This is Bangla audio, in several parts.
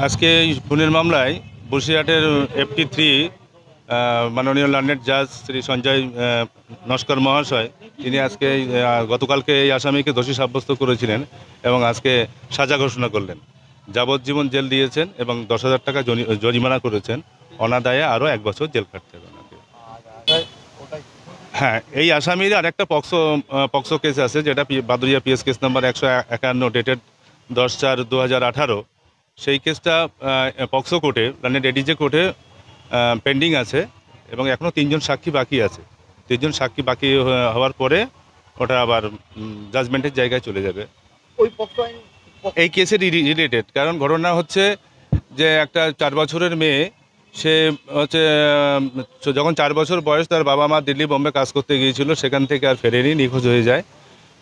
আজকে খুনের মামলায় বসিরহাটের FT3 মাননীয় লার্নেড জাজ শ্রী সঞ্জয় নস্কর মহাশয় তিনি আজকে গতকালকে এই আসামিকে দোষী সাব্যস্ত করেছিলেন এবং আজকে সাজা ঘোষণা করলেন। যাবজ্জীবন জেল দিয়েছেন এবং 10,000 টাকা জরিমানা করেছেন। অনাদায়ে আরও 1 বছর জেল কাটতে হবে ওনাকে। হ্যাঁ, এই আসামির আর একটা পক্সো কেস আছে, যেটা Baduria PS case number 151 dated 10/4/2018। সেই কেসটা পক্সো কোর্টে লার্নেড ADJ কোর্টে পেন্ডিং আছে এবং এখনও 3 জন সাক্ষী বাকি আছে। 3 জন সাক্ষী বাকি হওয়ার পরে ওটা আবার জাজমেন্টের জায়গায় চলে যাবে। এই কেসে রিলেটেড, কারণ ঘটনা হচ্ছে যে একটা 4 বছরের মেয়ে, সে হচ্ছে যখন 4 বছর বয়স তার বাবা মা দিল্লি বোম্বে কাজ করতে গিয়েছিল, সেখান থেকে আর ফেরেনি, নিখোঁজ হয়ে যায়।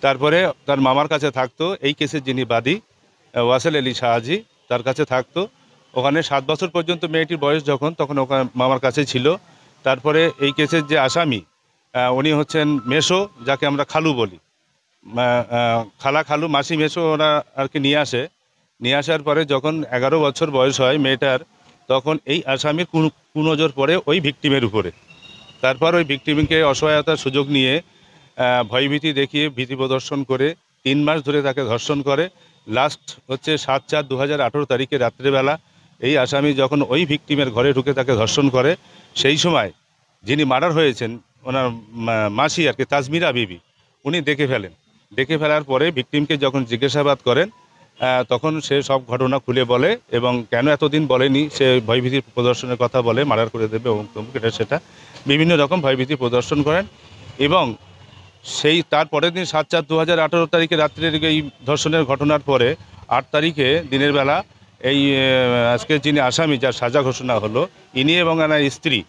তারপরে তার মামার কাছে থাকতো, এই কেসের যিনি বাদী ওয়াসেল আলী শাহজি, তার কাছে থাকতো। ওখানে 7 বছর পর্যন্ত মেয়েটির বয়স তখন ওখানে মামার কাছে ছিল। তারপরে এই কেসের যে আসামি উনি হচ্ছেন মেসো, যাকে আমরা খালু বলি, খালু মাসি মেসো, ওরা আর কি নিয়ে আসার পরে যখন 11 বছর বয়স হয় মেয়েটার, তখন এই আসামির কুনজর পড়ে ওই ভিকটিমের উপরে। তারপর ওই ভিকটিমকে অসহায়তার সুযোগ নিয়ে ভয়ভীতি দেখিয়ে ভীতি প্রদর্শন করে 3 মাস ধরে তাকে ধর্ষণ করে। লাস্ট হচ্ছে 7/4/2018 তারিখে রাত্রেবেলা এই আসামি যখন ওই ভিকটিমের ঘরে ঢুকে তাকে ধর্ষণ করে, সেই সময় যিনি মার্ডার হয়েছেন ওনার মাসি আর কি তাজমিরা বিবি, উনি দেখে ফেলার পরে ভিকটিমকে যখন জিজ্ঞাসাবাদ করেন তখন সে সব ঘটনা খুলে বলে এবং কেন এতদিন বলেনি, সে ভয়ভীতি প্রদর্শনের কথা বলে, মার্ডার করে দেবে অমুক তমুক, সেটা বিভিন্ন রকম ভয়ভীতি প্রদর্শন করেন। এবং সেই তারপরের দিন 7/4/2018 তারিখে রাত্রের এই ধর্ষণের ঘটনার পরে 8 তারিখে দিনের বেলা এই আজকে যিনি আসামি, যার সাজা ঘোষণা হলো, ইনি এবং এনার স্ত্রী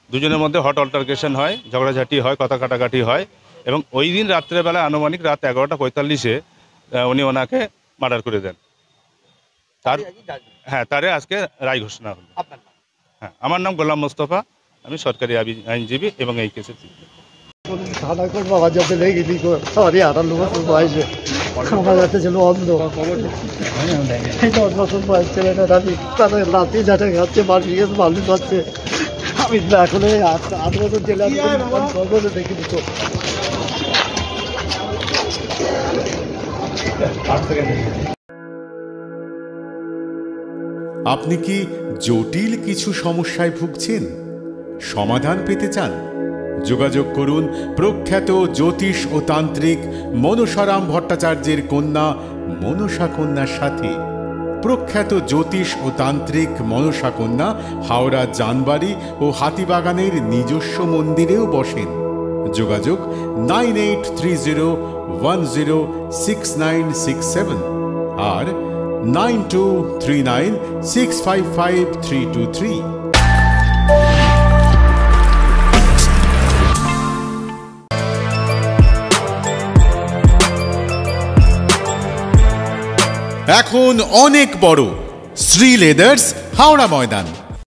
দুজনের মধ্যে হট অল্টারকেশন হয়, ঝগড়াঝাটি হয়, কথা কাটাকাটি হয় এবং ওই দিন রাত্রেবেলা আনুমানিক রাত 11:45-এ উনি ওনাকে মার্ডার করে দেন। তারে আজকে রায় ঘোষণা হলো। হ্যাঁ, আমার নাম গোলাম মোস্তফা, আমি সরকারি আইনজীবী এবং এই কেসের আমি এখন 8 বছর জেলে দেখিনি তো। আপনি কি জটিল কিছু সমস্যায় ভুগছেন? সমাধান পেতে চান? যোগাযোগ করুন প্রখ্যাত জ্যোতিষ ও তান্ত্রিক মনসারাম ভট্টাচার্যের কন্যা মনসা কন্যার সাথে। প্রখ্যাত জ্যোতিষ ও তান্ত্রিক মনসা কন্যা হাওড়া জানবাড়ি ও হাতিবাগানের নিজস্ব মন্দিরেও বসেন। যোগাযোগ 9830106967 আর 9239655323। এখন অনেক বড় শ্রী লেদার্স হাওড়া ময়দান।